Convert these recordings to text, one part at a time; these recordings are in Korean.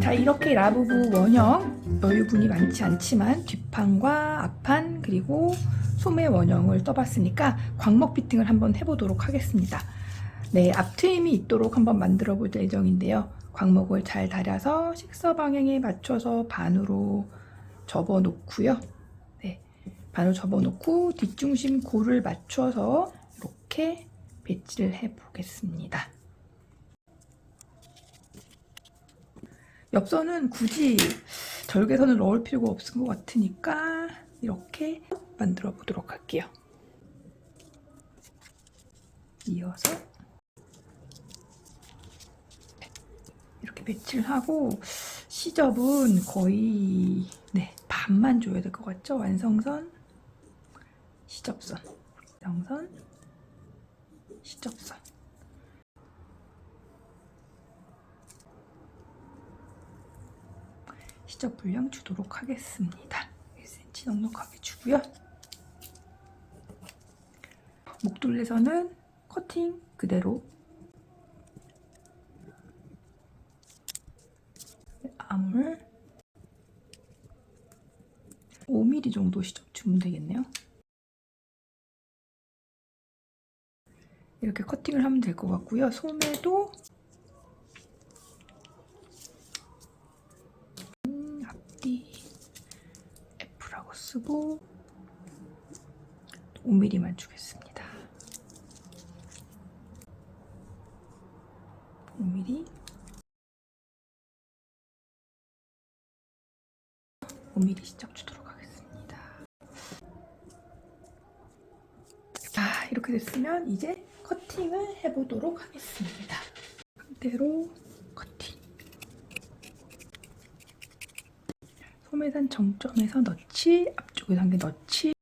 자, 이렇게 라부부 원형 여유분이 많지 않지만 뒷판과 앞판 그리고 소매 원형을 떠봤으니까 광목 피팅을 한번 해보도록 하겠습니다. 네, 앞트임이 있도록 한번 만들어 볼 예정인데요. 광목을 잘 다려서 식서 방향에 맞춰서 반으로 접어 놓고요. 네, 반으로 접어 놓고 뒷중심 골을 맞춰서 이렇게 배치를 해 보겠습니다. 옆선은 굳이 절개선을 넣을 필요가 없을 것 같으니까 이렇게 만들어 보도록 할게요. 이어서 이렇게 배치를 하고 시접은 거의 반만 줘야 될 것 같죠? 완성선, 시접선, 완성선, 시접선. 시접 분량 주도록 하겠습니다. 1cm 넉넉하게 주고요. 목둘레선은 커팅 그대로, 암을 5mm 정도 시접 주면 되겠네요. 이렇게 커팅을 하면 될 것 같고요. 소매도 앞뒤 F라고 쓰고 5mm만 주겠습니다. 5mm 5mm 시접 주도록 하겠습니다. 자, 이렇게 됐으면 이제 커팅을 해보도록 하겠습니다. 상태로 커팅. 소매산 정점에서 넣지, 앞쪽에서 한 개 넣지.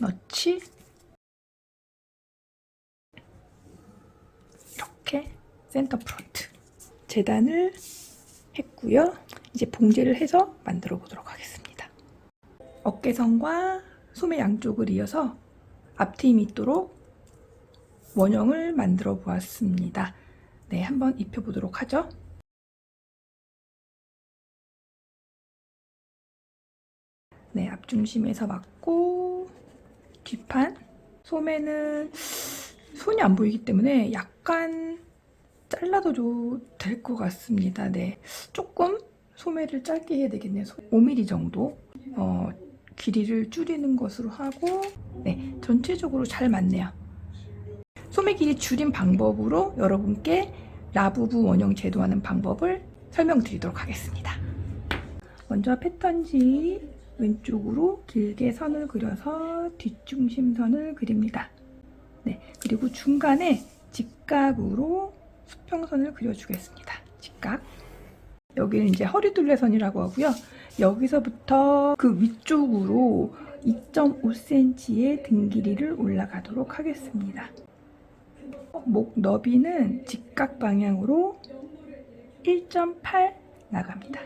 넣지. 이렇게 센터 프론트 재단을 했고요. 이제 봉제를 해서 만들어 보도록 하겠습니다. 어깨선과 소매 양쪽을 이어서 앞트임이 있도록 원형을 만들어 보았습니다. 네, 한번 입혀 보도록 하죠. 네, 앞중심에서 맞고 뒷판 소매는 손이 안 보이기 때문에 약간 잘라도 될 것 같습니다. 네, 조금 소매를 짧게 해야 되겠네요. 5mm 정도 길이를 줄이는 것으로 하고, 네, 전체적으로 잘 맞네요. 소매 길이 줄인 방법으로 여러분께 라부부 원형 제도하는 방법을 설명드리도록 하겠습니다. 먼저 패턴지 왼쪽으로 길게 선을 그려서 뒷중심선을 그립니다. 네, 그리고 중간에 직각으로 수평선을 그려주겠습니다. 직각. 여기는 이제 허리둘레선이라고 하고요. 여기서부터 그 위쪽으로 2.5cm의 등 길이를 올라가도록 하겠습니다. 목 너비는 직각 방향으로 1.8 나갑니다.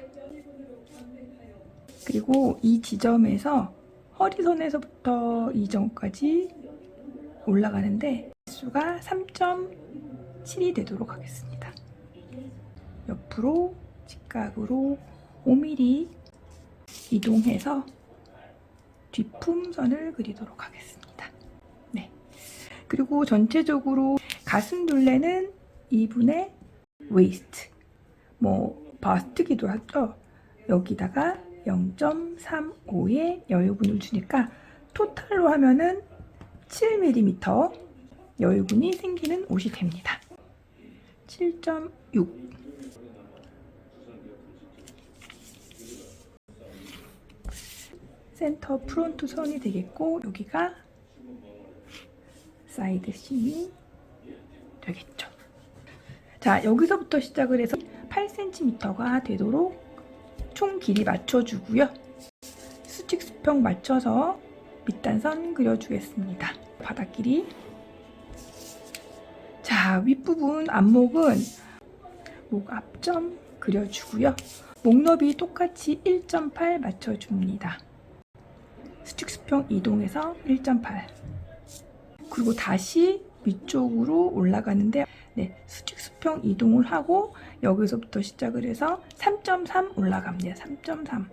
그리고 이 지점에서 허리선에서부터 이 점까지 올라가는데 수가 3.7이 되도록 하겠습니다. 옆으로 직각으로 5mm 이동해서 뒷품선을 그리도록 하겠습니다. 네. 그리고 전체적으로 가슴 둘레는 2분의 웨이스트, 바스트기도 하죠. 여기다가 0.35의 여유분을 주니까 토탈로 하면은 7mm 여유분이 생기는 옷이 됩니다. 7.6. 센터 프론트 선이 되겠고, 여기가 사이드 심이 되겠죠. 자, 여기서부터 시작을 해서 8cm가 되도록 총 길이 맞춰주고요. 수직 수평 맞춰서 밑단선 그려주겠습니다. 바닥 길이. 자, 윗부분 앞목은 목 앞점 그려주고요. 목 너비 똑같이 1.8 맞춰줍니다. 수직 수평 이동해서 1.8. 그리고 다시 위쪽으로 올라가는데, 네, 수직 수평 이동을 하고 여기서부터 시작을 해서 3.3 올라갑니다. 3.3.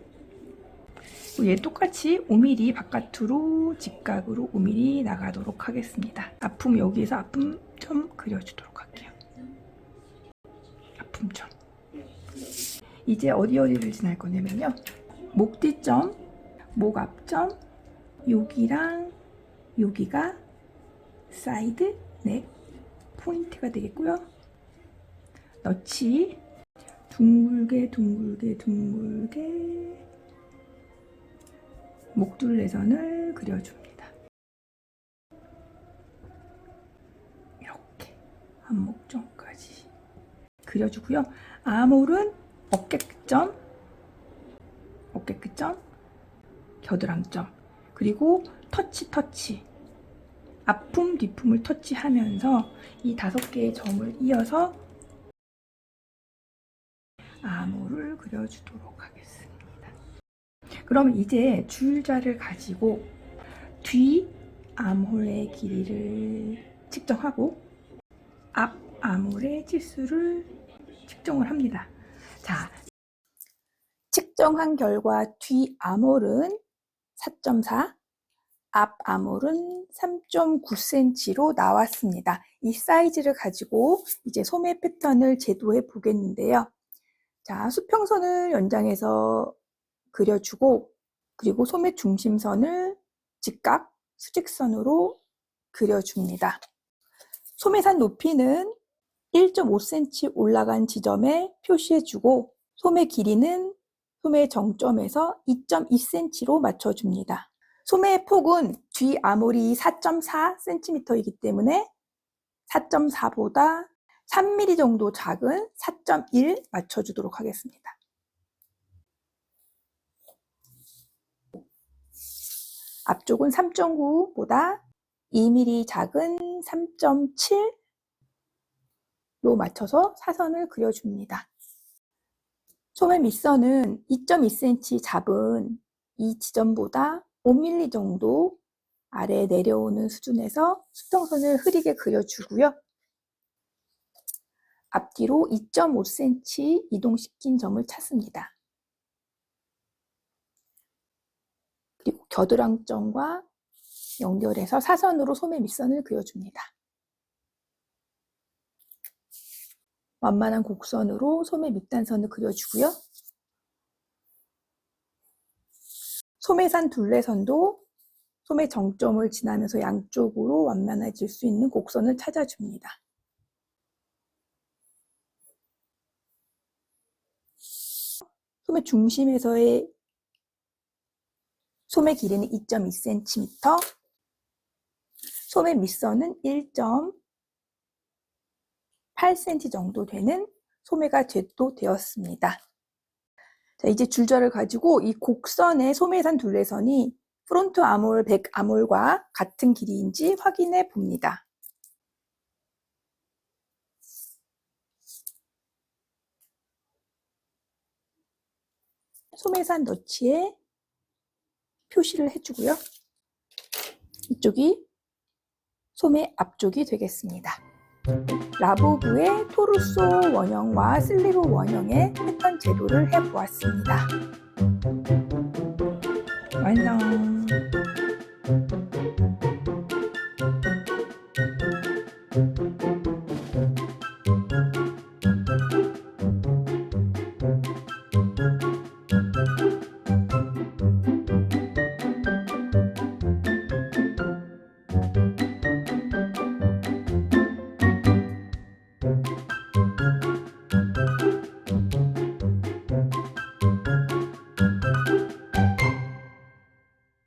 얘 똑같이 5mm 바깥으로 직각으로 5mm 나가도록 하겠습니다. 아픔, 여기에서 아픔점 그려주도록 할게요. 아픔점. 이제 어디를 지날 거냐면요, 목 뒤점, 목 앞점, 여기랑 여기가 사이드 넥 포인트가 되겠고요. 너치 둥글게 목둘레선을 그려줍니다. 이렇게 한목점까지 그려주고요. 아몰은 어깨 끝점, 겨드랑점, 그리고 터치 아픔 뒤품을 터치하면서 이 5개의 점을 이어서 아몰을 그려주도록 하겠습니다. 그럼 이제 줄자를 가지고 뒤 암홀의 길이를 측정하고 앞 암홀의 치수를 측정을 합니다. 자, 측정한 결과 뒤 암홀은 4.4, 앞 암홀은 3.9cm로 나왔습니다. 이 사이즈를 가지고 이제 소매 패턴을 제도해 보겠는데요. 자, 수평선을 연장해서 그려주고, 그리고 소매 중심선을 직각 수직선으로 그려줍니다. 소매산 높이는 1.5cm 올라간 지점에 표시해주고, 소매 길이는 소매 정점에서 2.2cm로 맞춰줍니다. 소매의 폭은 뒤 암홀이 4.4cm이기 때문에 4.4보다 3mm 정도 작은 4.1 맞춰주도록 하겠습니다. 앞쪽은 3.9보다 2mm 작은 3.7로 맞춰서 사선을 그려줍니다. 소매 밑선은 2.2cm 잡은 이 지점보다 5mm 정도 아래에 내려오는 수준에서 수평선을 흐리게 그려주고요. 앞뒤로 2.5cm 이동시킨 점을 찾습니다. 그리고 겨드랑점과 연결해서 사선으로 소매 밑선을 그려줍니다. 완만한 곡선으로 소매 밑단선을 그려주고요. 소매산 둘레선도 소매 정점을 지나면서 양쪽으로 완만해질 수 있는 곡선을 찾아줍니다. 소매 중심에서의 소매 길이는 2.2cm, 소매 밑선은 1.8cm 정도 되는 소매가 되었습니다. 자, 이제 줄자를 가지고 이 곡선의 소매산 둘레선이 프론트 아몰, 백 아몰과 같은 길이인지 확인해 봅니다. 소매산 너치에 표시를 해주고요. 이쪽이 소매 앞쪽이 되겠습니다. 라보브의 토르소 원형과 슬리브 원형의 패턴 제도를 해보았습니다. 완성!